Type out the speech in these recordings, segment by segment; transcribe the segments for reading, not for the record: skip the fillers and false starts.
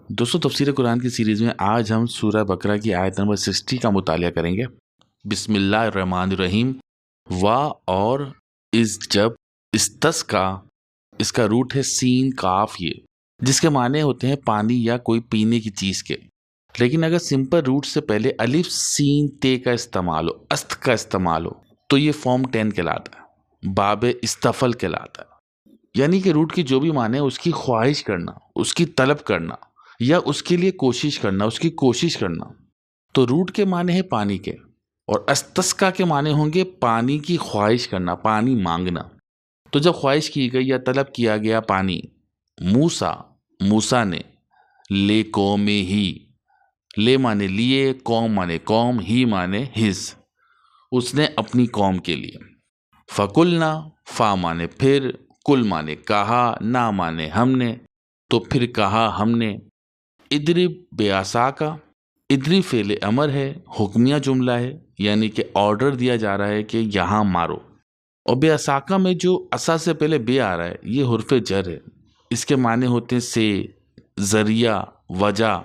دوستوں تفسیر قرآن کی سیریز میں آج ہم سورہ بقرہ کی آیت نمبر 60 کا مطالعہ کریں گے۔ بسم اللہ الرحمن الرحیم۔ وا اور اس جب استسقا، اس کا روٹ ہے سین کاف، یہ جس کے معنی ہوتے ہیں پانی یا کوئی پینے کی چیز کے، لیکن اگر سمپل روٹ سے پہلے الف سین تے کا استعمال ہو، است کا استعمال ہو، تو یہ فارم 10 کہلاتا ہے، باب استفل کہلاتا ہے۔ یعنی کہ روٹ کی جو بھی معنی ہے اس کی خواہش کرنا، اس کی طلب کرنا یا اس کے لیے کوشش کرنا، اس کی کوشش کرنا۔ تو روٹ کے معنی ہے پانی کے، اور استسقا کے معنی ہوں گے پانی کی خواہش کرنا، پانی مانگنا۔ تو جب خواہش کی گئی یا طلب کیا گیا پانی، موسیٰ نے لے قوم ہی، لے مانے لیے، قوم مانے قوم، ہی مانے ہز، اس نے اپنی قوم کے لیے۔ فقلنا، فا مانے پھر، کل مانے کہا، نہ مانے ہم نے، تو پھر کہا ہم نے۔ ادرب بعصاکا، ادری فعل امر ہے، حکمیہ جملہ ہے، یعنی کہ آرڈر دیا جا رہا ہے کہ یہاں مارو۔ اور بعصاکا میں جو عصا سے پہلے بے آ رہا ہے یہ حرف جر ہے، اس کے معنی ہوتے ہیں سے، ذریعہ، وجہ۔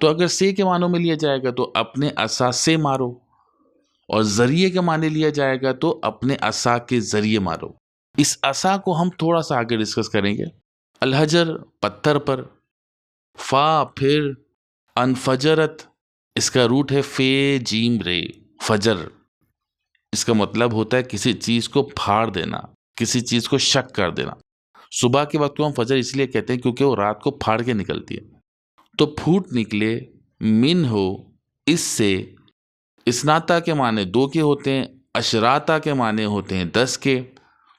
تو اگر سے کے معنوں میں لیا جائے گا تو اپنے عصا سے مارو، اور ذریعے کے معنی لیا جائے گا تو اپنے عصا کے ذریعے مارو۔ اس عصا کو ہم تھوڑا سا آگے ڈسکس کریں گے۔ الحجر، پتھر پر۔ فا پھر، انفجرت، اس کا روٹ ہے فے جیم رے، فجر، اس کا مطلب ہوتا ہے کسی چیز کو پھاڑ دینا، کسی چیز کو شک کر دینا۔ صبح کے وقت کو ہم فجر اس لیے کہتے ہیں کیونکہ وہ رات کو پھاڑ کے نکلتی ہے۔ تو پھوٹ نکلے، من ہو، اس سے۔ اسناتا کے معنی 2 کے ہوتے ہیں، اشراتا کے معنی ہوتے ہیں 10 کے،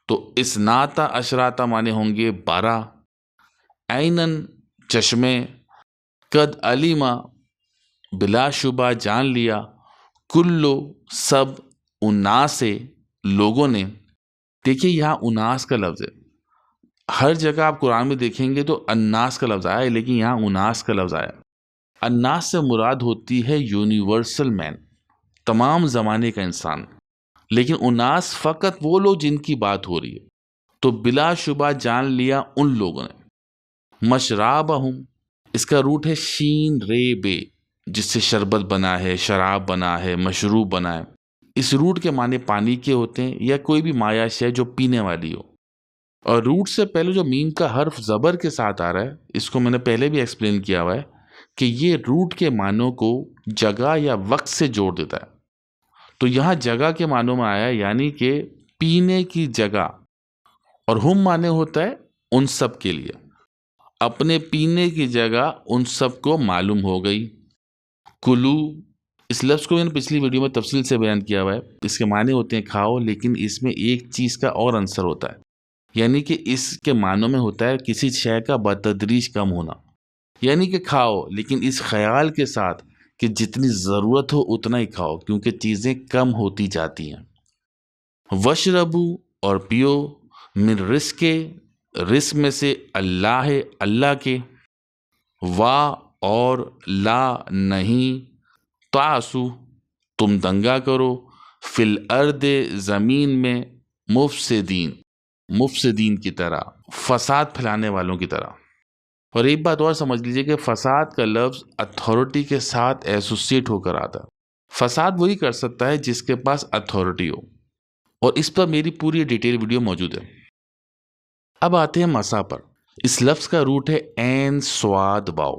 تو اسناتا اشراتا معنی ہوں گے 12۔ عینن، چشمے۔ قد علیما، بلا شبہ جان لیا، کلو، سب، اناس، لوگوں نے۔ دیکھیے یہاں اناس کا لفظ ہے، ہر جگہ آپ قرآن میں دیکھیں گے تو اناس کا لفظ آیا ہے، لیکن یہاں اناس کا لفظ آیا۔ اناس سے مراد ہوتی ہے یونیورسل مین، تمام زمانے کا انسان، لیکن اناس فقط وہ لوگ جن کی بات ہو رہی ہے۔ تو بلا شبہ جان لیا ان لوگوں نے۔ مشرابہم، اس کا روٹ ہے شین رے بے، جس سے شربت بنا ہے، شراب بنا ہے، مشروب بنا ہے۔ اس روٹ کے معنی پانی کے ہوتے ہیں یا کوئی بھی مایع شے جو پینے والی ہو۔ اور روٹ سے پہلے جو میم کا حرف زبر کے ساتھ آ رہا ہے، اس کو میں نے پہلے بھی ایکسپلین کیا ہوا ہے کہ یہ روٹ کے معنوں کو جگہ یا وقت سے جوڑ دیتا ہے۔ تو یہاں جگہ کے معنوں میں آیا، یعنی کہ پینے کی جگہ، اور ہم معنی ہوتا ہے ان سب کے لیے، اپنے پینے کی جگہ ان سب کو معلوم ہو گئی۔ کلو، اس لفظ کو میں نے پچھلی ویڈیو میں تفصیل سے بیان کیا ہوا ہے، اس کے معنی ہوتے ہیں کھاؤ، لیکن اس میں ایک چیز کا اور عنصر ہوتا ہے، یعنی کہ اس کے معنوں میں ہوتا ہے کسی شے کا بتدریج کم ہونا، یعنی کہ کھاؤ لیکن اس خیال کے ساتھ کہ جتنی ضرورت ہو اتنا ہی کھاؤ، کیونکہ چیزیں کم ہوتی جاتی ہیں۔ وشربو، اور پیو، من رزق، رزق میں سے، اللہ ہے، اللہ کے۔ وا اور، لا نہیں، تعسو، تم دنگا کرو، فی الارض، زمین میں، مفسدین کی طرح، فساد پھیلانے والوں کی طرح۔ اور ایک بات اور سمجھ لیجئے کہ فساد کا لفظ اتھارٹی کے ساتھ ایسوسیٹ ہو کر آتا ہے۔ فساد وہی کر سکتا ہے جس کے پاس اتھارٹی ہو، اور اس پر میری پوری ڈیٹیل ویڈیو موجود ہے۔ اب آتے ہیں مسا پر۔ اس لفظ کا روٹ ہے عین صاد باؤ،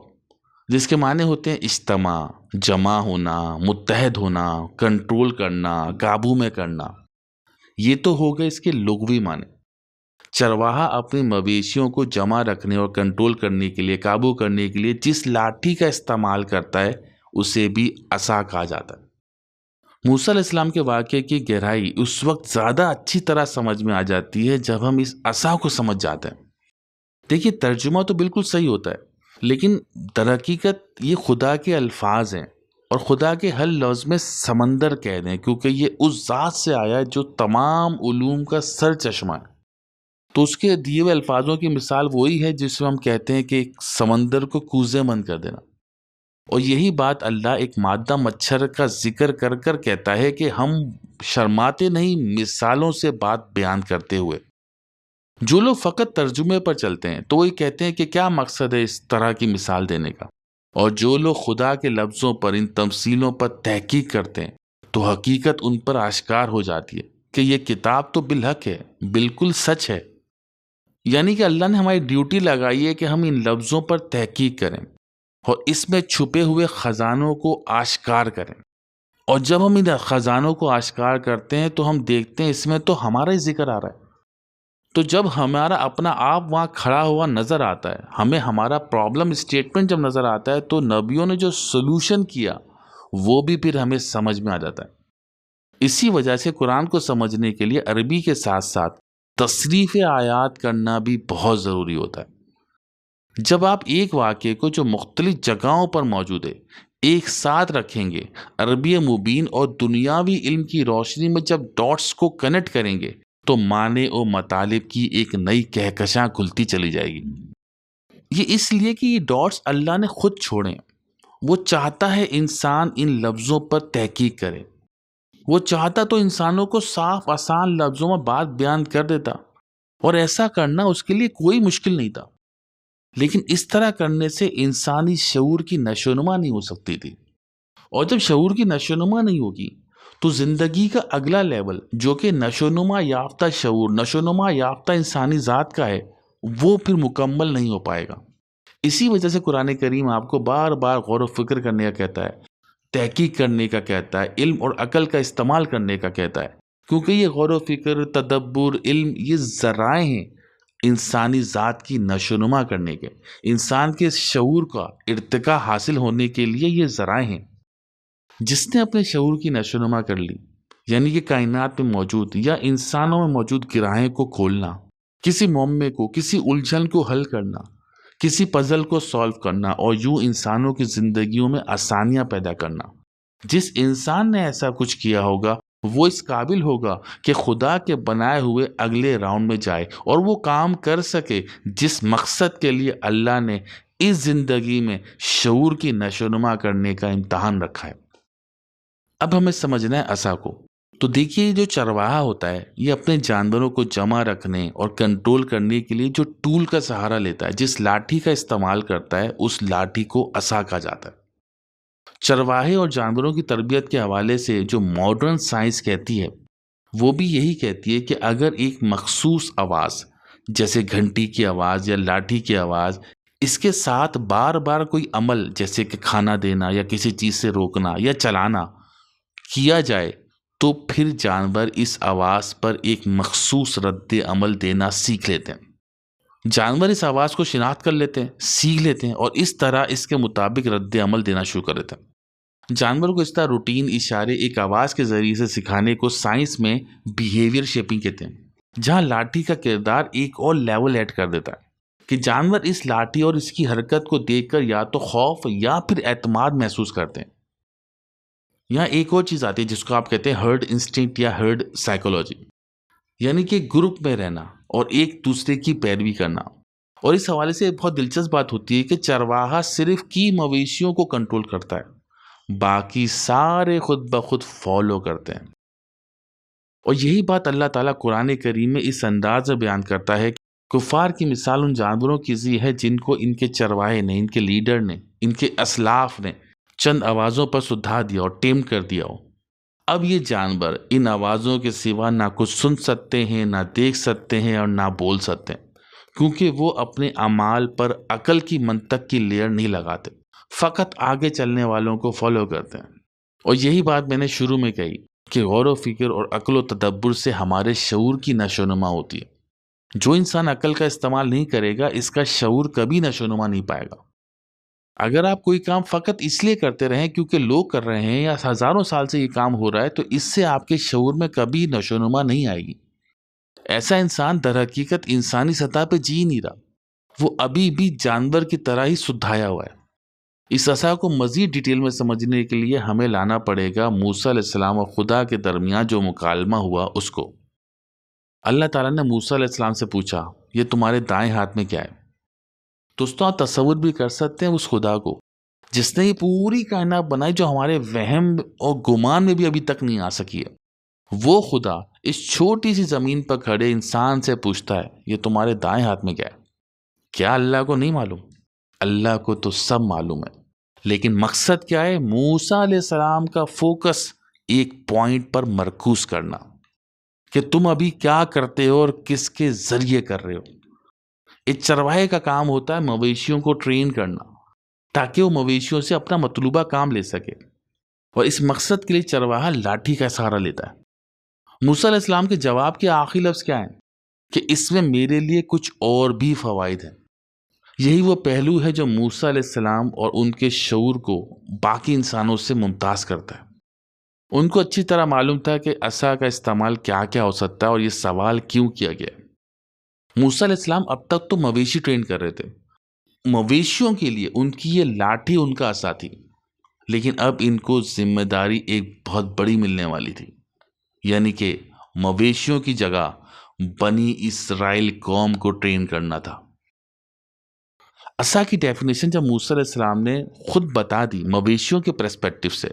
جس کے معنی ہوتے ہیں اجتماع، جمع ہونا، متحد ہونا، کنٹرول کرنا، قابو میں کرنا۔ یہ تو ہو گئے اس کے لغوی معنی۔ چرواہا اپنے مویشیوں کو جمع رکھنے اور کنٹرول کرنے کے لیے، قابو کرنے کے لیے جس لاٹھی کا استعمال کرتا ہے اسے بھی عصا کہا جاتا ہے۔ موسیٰ علیہ السلام کے واقعے کی گہرائی اس وقت زیادہ اچھی طرح سمجھ میں آ جاتی ہے جب ہم اس عصا کو سمجھ جاتے ہیں۔ دیکھیے ترجمہ تو بالکل صحیح ہوتا ہے، لیکن در حقیقت یہ خدا کے الفاظ ہیں، اور خدا کے ہر لفظ میں سمندر کہہ دیں، کیونکہ یہ اس ذات سے آیا ہے جو تمام علوم کا سر چشمہ ہے۔ تو اس کے دیے ہوئے الفاظوں کی مثال وہی ہے جس میں ہم کہتے ہیں کہ ایک سمندر کو کوزے مند کر دینا۔ اور یہی بات اللہ ایک مادہ مچھر کا ذکر کر کر کہتا ہے کہ ہم شرماتے نہیں مثالوں سے بات بیان کرتے ہوئے۔ جو لوگ فقط ترجمے پر چلتے ہیں تو وہی کہتے ہیں کہ کیا مقصد ہے اس طرح کی مثال دینے کا، اور جو لوگ خدا کے لفظوں پر، ان تمثیلوں پر تحقیق کرتے ہیں تو حقیقت ان پر آشکار ہو جاتی ہے کہ یہ کتاب تو بالحق ہے، بالکل سچ ہے۔ یعنی کہ اللہ نے ہماری ڈیوٹی لگائی ہے کہ ہم ان لفظوں پر تحقیق کریں اور اس میں چھپے ہوئے خزانوں کو آشکار کریں، اور جب ہم ان خزانوں کو آشکار کرتے ہیں تو ہم دیکھتے ہیں اس میں تو ہمارا ہی ذکر آ رہا ہے۔ تو جب ہمارا اپنا آپ وہاں کھڑا ہوا نظر آتا ہے، ہمیں ہمارا پرابلم اسٹیٹمنٹ جب نظر آتا ہے، تو نبیوں نے جو سولوشن کیا وہ بھی پھر ہمیں سمجھ میں آ جاتا ہے۔ اسی وجہ سے قرآن کو سمجھنے کے لیے عربی کے ساتھ ساتھ تصریف آیات کرنا بھی بہت ضروری ہوتا ہے۔ جب آپ ایک واقعے کو جو مختلف جگہوں پر موجود ہے ایک ساتھ رکھیں گے، عربی مبین اور دنیاوی علم کی روشنی میں جب ڈاٹس کو کنیکٹ کریں گے تو معنی و مطالب کی ایک نئی کہکشاں کھلتی چلی جائے گی۔ یہ اس لیے کہ یہ ڈاٹس اللہ نے خود چھوڑے، وہ چاہتا ہے انسان ان لفظوں پر تحقیق کرے، وہ چاہتا تو انسانوں کو صاف آسان لفظوں میں بات بیان کر دیتا، اور ایسا کرنا اس کے لیے کوئی مشکل نہیں تھا، لیکن اس طرح کرنے سے انسانی شعور کی نشوونما نہیں ہو سکتی تھی، اور جب شعور کی نشوونما نہیں ہوگی تو زندگی کا اگلا لیول جو کہ نشوونما یافتہ شعور، نشوونما یافتہ انسانی ذات کا ہے، وہ پھر مکمل نہیں ہو پائے گا۔ اسی وجہ سے قرآن کریم آپ کو بار بار غور و فکر کرنے کا کہتا ہے، تحقیق کرنے کا کہتا ہے، علم اور عقل کا استعمال کرنے کا کہتا ہے، کیونکہ یہ غور و فکر، تدبر، علم یہ ذرائع ہیں انسانی ذات کی نشوونما کرنے کے، انسان کے شعور کا ارتقاء حاصل ہونے کے لیے یہ ذرائع ہیں۔ جس نے اپنے شعور کی نشوونما کر لی، یعنی کہ کائنات میں موجود یا انسانوں میں موجود گرہیں کو کھولنا، کسی معمے کو، کسی الجھن کو حل کرنا، کسی پزل کو سالو کرنا، اور یوں انسانوں کی زندگیوں میں آسانیاں پیدا کرنا، جس انسان نے ایسا کچھ کیا ہوگا وہ اس قابل ہوگا کہ خدا کے بنائے ہوئے اگلے راؤنڈ میں جائے اور وہ کام کر سکے جس مقصد کے لیے اللہ نے اس زندگی میں شعور کی نشوونما کرنے کا امتحان رکھا ہے۔ اب ہمیں سمجھنا ہے عصا کو۔ تو دیکھیے، جو چرواہا ہوتا ہے یہ اپنے جانوروں کو جمع رکھنے اور کنٹرول کرنے کے لیے جو ٹول کا سہارا لیتا ہے، جس لاٹھی کا استعمال کرتا ہے، اس لاٹھی کو عصا کہا جاتا ہے۔ چرواہے اور جانوروں کی تربیت کے حوالے سے جو ماڈرن سائنس کہتی ہے وہ بھی یہی کہتی ہے کہ اگر ایک مخصوص آواز جیسے گھنٹی کی آواز یا لاٹھی کی آواز، اس کے ساتھ بار بار کوئی عمل جیسے کہ کھانا دینا یا کسی چیز سے روکنا یا چلانا کیا جائے تو پھر جانور اس آواز پر ایک مخصوص رد عمل دینا سیکھ لیتے ہیں۔ جانور اس آواز کو شناخت کر لیتے ہیں، سیکھ لیتے ہیں، اور اس طرح اس کے مطابق رد عمل دینا شروع کر دیتے ہیں۔ جانور کو اس طرح روٹین، اشارے، ایک آواز کے ذریعے سے سکھانے کو سائنس میں بیہیویئر شیپنگ کہتے ہیں، جہاں لاٹھی کا کردار ایک اور لیول ایڈ کر دیتا ہے کہ جانور اس لاٹھی اور اس کی حرکت کو دیکھ کر یا تو خوف یا پھر اعتماد محسوس کرتے ہیں۔ یہاں ایک اور چیز آتی ہے جس کو آپ کہتے ہیں ہرڈ انسٹنکٹ یا ہرڈ سائیکولوجی، یعنی کہ گروپ میں رہنا اور ایک دوسرے کی پیروی کرنا۔ اور اس حوالے سے بہت دلچسپ بات ہوتی ہے کہ چرواہا صرف کی مویشیوں کو کنٹرول کرتا ہے، باقی سارے خود بخود فالو کرتے ہیں۔ اور یہی بات اللہ تعالیٰ قرآن کریم میں اس انداز میں بیان کرتا ہے کہ کفار کی مثال ان جانوروں کی سی ہے جن کو ان کے چرواہے نے، ان کے لیڈر نے، ان کے اسلاف نے چند آوازوں پر سدھا دیا اور ٹیم کر دیا ہو۔ اب یہ جانور ان آوازوں کے سوا نہ کچھ سن سکتے ہیں، نہ دیکھ سکتے ہیں، اور نہ بول سکتے ہیں، کیونکہ وہ اپنے اعمال پر عقل کی منطق کی لیئر نہیں لگاتے، فقط آگے چلنے والوں کو فالو کرتے ہیں۔ اور یہی بات میں نے شروع میں کہی کہ غور و فکر اور عقل و تدبر سے ہمارے شعور کی نشوونما ہوتی ہے۔ جو انسان عقل کا استعمال نہیں کرے گا اس کا شعور کبھی نشوونما نہیں پائے گا۔ اگر آپ کوئی کام فقط اس لیے کرتے رہیں کیونکہ لوگ کر رہے ہیں یا ہزاروں سال سے یہ کام ہو رہا ہے تو اس سے آپ کے شعور میں کبھی نشوونما نہیں آئے گی۔ ایسا انسان در حقیقت انسانی سطح پہ جی نہیں رہا، وہ ابھی بھی جانور کی طرح ہی سدھایا ہوا ہے۔ اس عصا کو مزید ڈیٹیل میں سمجھنے کے لیے ہمیں لانا پڑے گا موسیٰ علیہ السلام اور خدا کے درمیان جو مکالمہ ہوا اس کو۔ اللہ تعالیٰ نے موسیٰ علیہ السلام سے پوچھا، یہ تمہارے دائیں ہاتھ میں کیا ہے؟ دوستوں، آپ تصور بھی کر سکتے ہیں اس خدا کو جس نے یہ پوری کائنات بنائی جو ہمارے وہم اور گمان میں بھی ابھی تک نہیں آ سکی ہے، وہ خدا اس چھوٹی سی زمین پر کھڑے انسان سے پوچھتا ہے یہ تمہارے دائیں ہاتھ میں کیا ہے؟ کیا اللہ کو نہیں معلوم؟ اللہ کو تو سب معلوم ہے، لیکن مقصد کیا ہے؟ موسیٰ علیہ السلام کا فوکس ایک پوائنٹ پر مرکوز کرنا کہ تم ابھی کیا کرتے ہو اور کس کے ذریعے کر رہے ہو۔ ایک چرواہے کا کام ہوتا ہے مویشیوں کو ٹرین کرنا تاکہ وہ مویشیوں سے اپنا مطلوبہ کام لے سکے، اور اس مقصد کے لیے چرواہا لاٹھی کا سہارا لیتا ہے۔ موسیٰ علیہ السلام کے جواب کے آخری لفظ کیا ہیں؟ کہ اس میں میرے لیے کچھ اور بھی فوائد ہیں۔ یہی وہ پہلو ہے جو موسیٰ علیہ السلام اور ان کے شعور کو باقی انسانوں سے ممتاز کرتا ہے۔ ان کو اچھی طرح معلوم تھا کہ عصا کا استعمال کیا کیا ہو سکتا ہے اور یہ سوال کیوں کیا گیا۔ موسیٰ علیہ السلام اب تک تو مویشی ٹرین کر رہے تھے، مویشیوں کے لیے ان کی یہ لاٹھی ان کا عصا تھی، لیکن اب ان کو ذمہ داری ایک بہت بڑی ملنے والی تھی، یعنی کہ مویشیوں کی جگہ بنی اسرائیل قوم کو ٹرین کرنا تھا۔ عصا کی ڈیفینیشن جب موسیٰ علیہ السلام نے خود بتا دی مویشیوں کے پرسپیکٹو سے،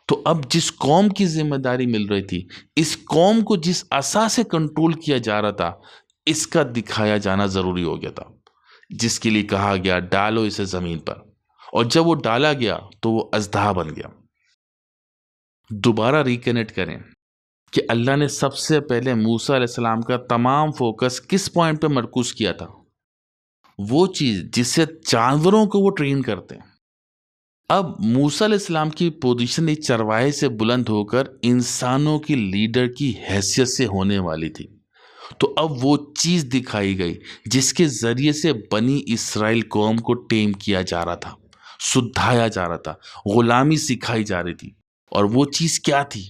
تو اب جس قوم کی ذمہ داری مل رہی تھی، اس قوم کو جس عصا سے کنٹرول کیا جا رہا تھا، اس کا دکھایا جانا ضروری ہو گیا تھا، جس کے لیے کہا گیا ڈالو اسے زمین پر، اور جب وہ ڈالا گیا تو وہ اژدہا بن گیا۔ دوبارہ ریکنیکٹ کریں کہ اللہ نے سب سے پہلے موسیٰ علیہ السلام کا تمام فوکس کس پوائنٹ پہ مرکوز کیا تھا؟ وہ چیز جس سے جانوروں کو وہ ٹرین کرتے ہیں۔ اب موسیٰ علیہ السلام کی پوزیشن ایک چرواہے سے بلند ہو کر انسانوں کی لیڈر کی حیثیت سے ہونے والی تھی، تو اب وہ چیز دکھائی گئی جس کے ذریعے سے بنی اسرائیل قوم کو ٹیم کیا جا رہا تھا، سدھایا جا رہا تھا، غلامی سکھائی جا رہی تھی۔ اور وہ چیز کیا تھی؟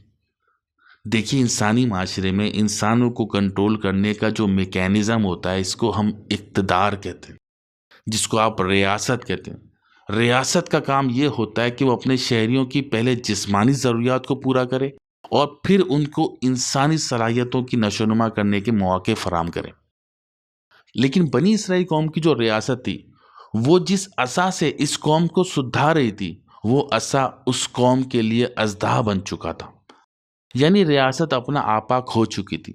دیکھیے، انسانی معاشرے میں انسانوں کو کنٹرول کرنے کا جو میکینزم ہوتا ہے، اس کو ہم اقتدار کہتے ہیں، جس کو آپ ریاست کہتے ہیں۔ ریاست کا کام یہ ہوتا ہے کہ وہ اپنے شہریوں کی پہلے جسمانی ضروریات کو پورا کرے اور پھر ان کو انسانی صلاحیتوں کی نشوونما کرنے کے مواقع فراہم کرے۔ لیکن بنی اسرائیل قوم کی جو ریاست تھی، وہ جس عصا سے اس قوم کو سدھا رہی تھی، وہ عصا اس قوم کے لیے اژدہا بن چکا تھا، یعنی ریاست اپنا آپا کھو چکی تھی۔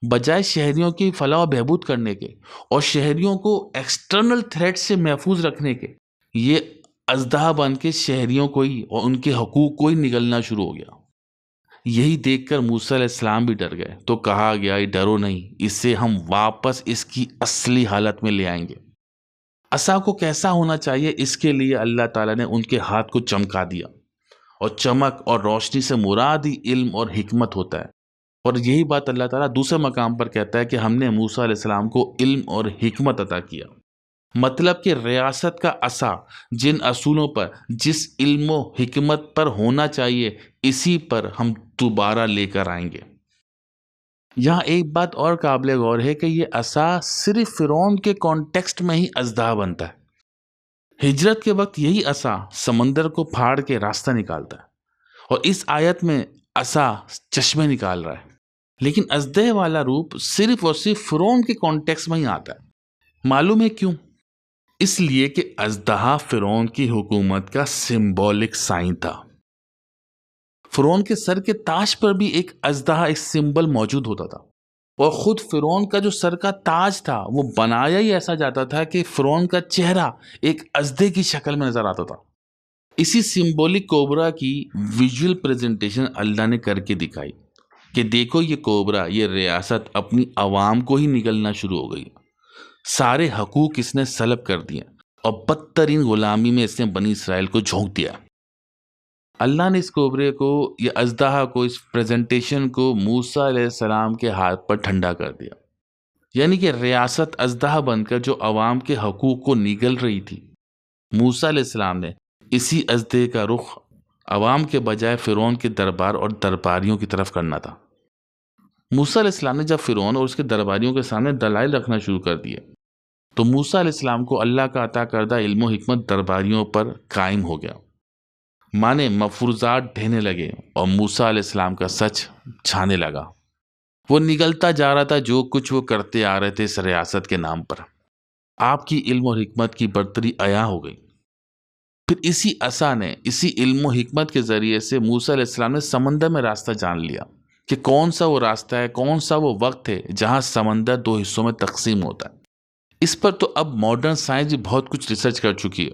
بجائے شہریوں کی فلاح و بہبود کرنے کے اور شہریوں کو ایکسٹرنل تھریٹ سے محفوظ رکھنے کے، یہ اژدہا بن کے شہریوں کو ہی اور ان کے حقوق کو ہی نگلنا شروع ہو گیا۔ یہی دیکھ کر موسیٰ علیہ السلام بھی ڈر گئے، تو کہا گیا ڈرو نہیں، اسے ہم واپس اس کی اصلی حالت میں لے آئیں گے۔ عصا کو کیسا ہونا چاہیے، اس کے لیے اللہ تعالیٰ نے ان کے ہاتھ کو چمکا دیا، اور چمک اور روشنی سے مراد ہی علم اور حکمت ہوتا ہے۔ اور یہی بات اللہ تعالیٰ دوسرے مقام پر کہتا ہے کہ ہم نے موسیٰ علیہ السلام کو علم اور حکمت عطا کیا، مطلب کہ ریاست کا عصا جن اصولوں پر، جس علم و حکمت پر ہونا چاہیے، اسی پر ہم دوبارہ لے کر آئیں گے۔ یہاں ایک بات اور قابل غور ہے کہ یہ عصا صرف فرعون کے کانٹیکسٹ میں ہی اژدہا بنتا ہے۔ ہجرت کے وقت یہی عصا سمندر کو پھاڑ کے راستہ نکالتا ہے، اور اس آیت میں عصا چشمے نکال رہا ہے، لیکن اژدہے والا روپ صرف اور صرف فرعون کے کانٹیکسٹ میں ہی آتا ہے۔ معلوم ہے کیوں؟ اس لیے کہ اژدہا فرعون کی حکومت کا سمبولک سائن تھا۔ فرعون کے سر کے تاج پر بھی ایک اژدہا، ایک سمبل موجود ہوتا تھا، اور خود فرعون کا جو سر کا تاج تھا وہ بنایا ہی ایسا جاتا تھا کہ فرعون کا چہرہ ایک اژدہے کی شکل میں نظر آتا تھا۔ اسی سمبولک کوبرا کی ویژول پریزنٹیشن اللہ نے کر کے دکھائی کہ دیکھو یہ کوبرا، یہ ریاست اپنی عوام کو ہی نگلنا شروع ہو گئی، سارے حقوق اس نے سلب کر دیے، اور بدترین غلامی میں اس نے بنی اسرائیل کو جھونک دیا۔ اللہ نے اس کوبرے کو، یہ اژدہا کو، اس پریزنٹیشن کو موسیٰ علیہ السلام کے ہاتھ پر ٹھنڈا کر دیا، یعنی کہ ریاست اژدہا بن کر جو عوام کے حقوق کو نگل رہی تھی، موسیٰ علیہ السلام نے اسی اژدہے کا رخ عوام کے بجائے فرعون کے دربار اور درباریوں کی طرف کرنا تھا۔ موسیٰ علیہ السلام نے جب فرعون اور اس کے درباریوں کے سامنے دلائل رکھنا شروع کر دیے، تو موسیٰ علیہ السلام کو اللہ کا عطا کردہ علم و حکمت درباریوں پر قائم ہو گیا، مانے مفروضات ڈھہنے لگے، اور موسیٰ علیہ السلام کا سچ چھانے لگا۔ وہ نگلتا جا رہا تھا جو کچھ وہ کرتے آ رہے تھے اس ریاست کے نام پر۔ آپ کی علم و حکمت کی برتری عیاں ہو گئی۔ پھر اسی عصا نے، اسی علم و حکمت کے ذریعے سے موسیٰ علیہ السلام نے سمندر میں راستہ جان لیا کہ کون سا وہ راستہ ہے، کون سا وہ وقت ہے جہاں سمندر دو حصوں میں تقسیم ہوتا ہے۔ اس پر تو اب ماڈرن سائنس بھی بہت کچھ ریسرچ کر چکی ہے،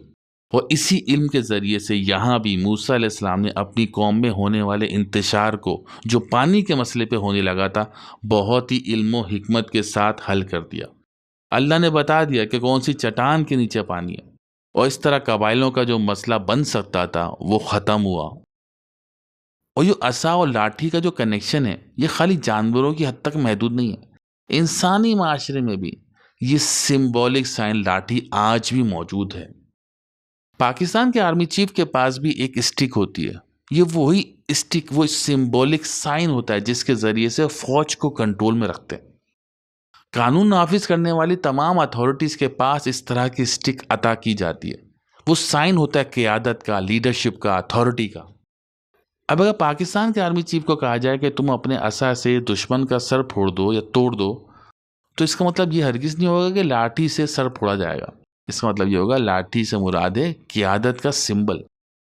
اور اسی علم کے ذریعے سے یہاں بھی موسیٰ علیہ السلام نے اپنی قوم میں ہونے والے انتشار کو، جو پانی کے مسئلے پہ ہونے لگا تھا، بہت ہی علم و حکمت کے ساتھ حل کر دیا۔ اللہ نے بتا دیا کہ کون سی چٹان کے نیچے پانی ہے، اور اس طرح قبائلوں کا جو مسئلہ بن سکتا تھا وہ ختم ہوا۔ اور یہ عصا اور لاٹھی کا جو کنیکشن ہے، یہ خالی جانوروں کی حد تک محدود نہیں ہے، انسانی معاشرے میں بھی یہ سمبولک سائن لاٹھی آج بھی موجود ہے۔ پاکستان کے آرمی چیف کے پاس بھی ایک اسٹک ہوتی ہے، یہ وہی اسٹک، وہ سمبولک سائن ہوتا ہے جس کے ذریعے سے فوج کو کنٹرول میں رکھتے ہیں۔ قانون نافذ کرنے والی تمام اتھارٹیز کے پاس اس طرح کی اسٹک عطا کی جاتی ہے، وہ سائن ہوتا ہے قیادت کا، لیڈرشپ کا، اتھارٹی کا۔ اب اگر پاکستان کے آرمی چیف کو کہا جائے کہ تم اپنے عصا سے دشمن کا سر پھوڑ دو یا توڑ دو، تو اس کا مطلب یہ ہرگز نہیں ہوگا کہ لاٹھی سے سر پھوڑا جائے گا۔ اس کا مطلب یہ ہوگا لاٹھی سے مراد ہے قیادت کا سمبل،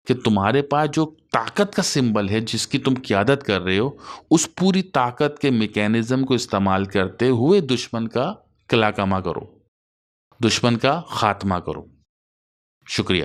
کہ تمہارے پاس جو طاقت کا سمبل ہے جس کی تم قیادت کر رہے ہو، اس پوری طاقت کے میکینزم کو استعمال کرتے ہوئے دشمن کا قلع کما کرو، دشمن کا خاتمہ کرو۔ شکریہ۔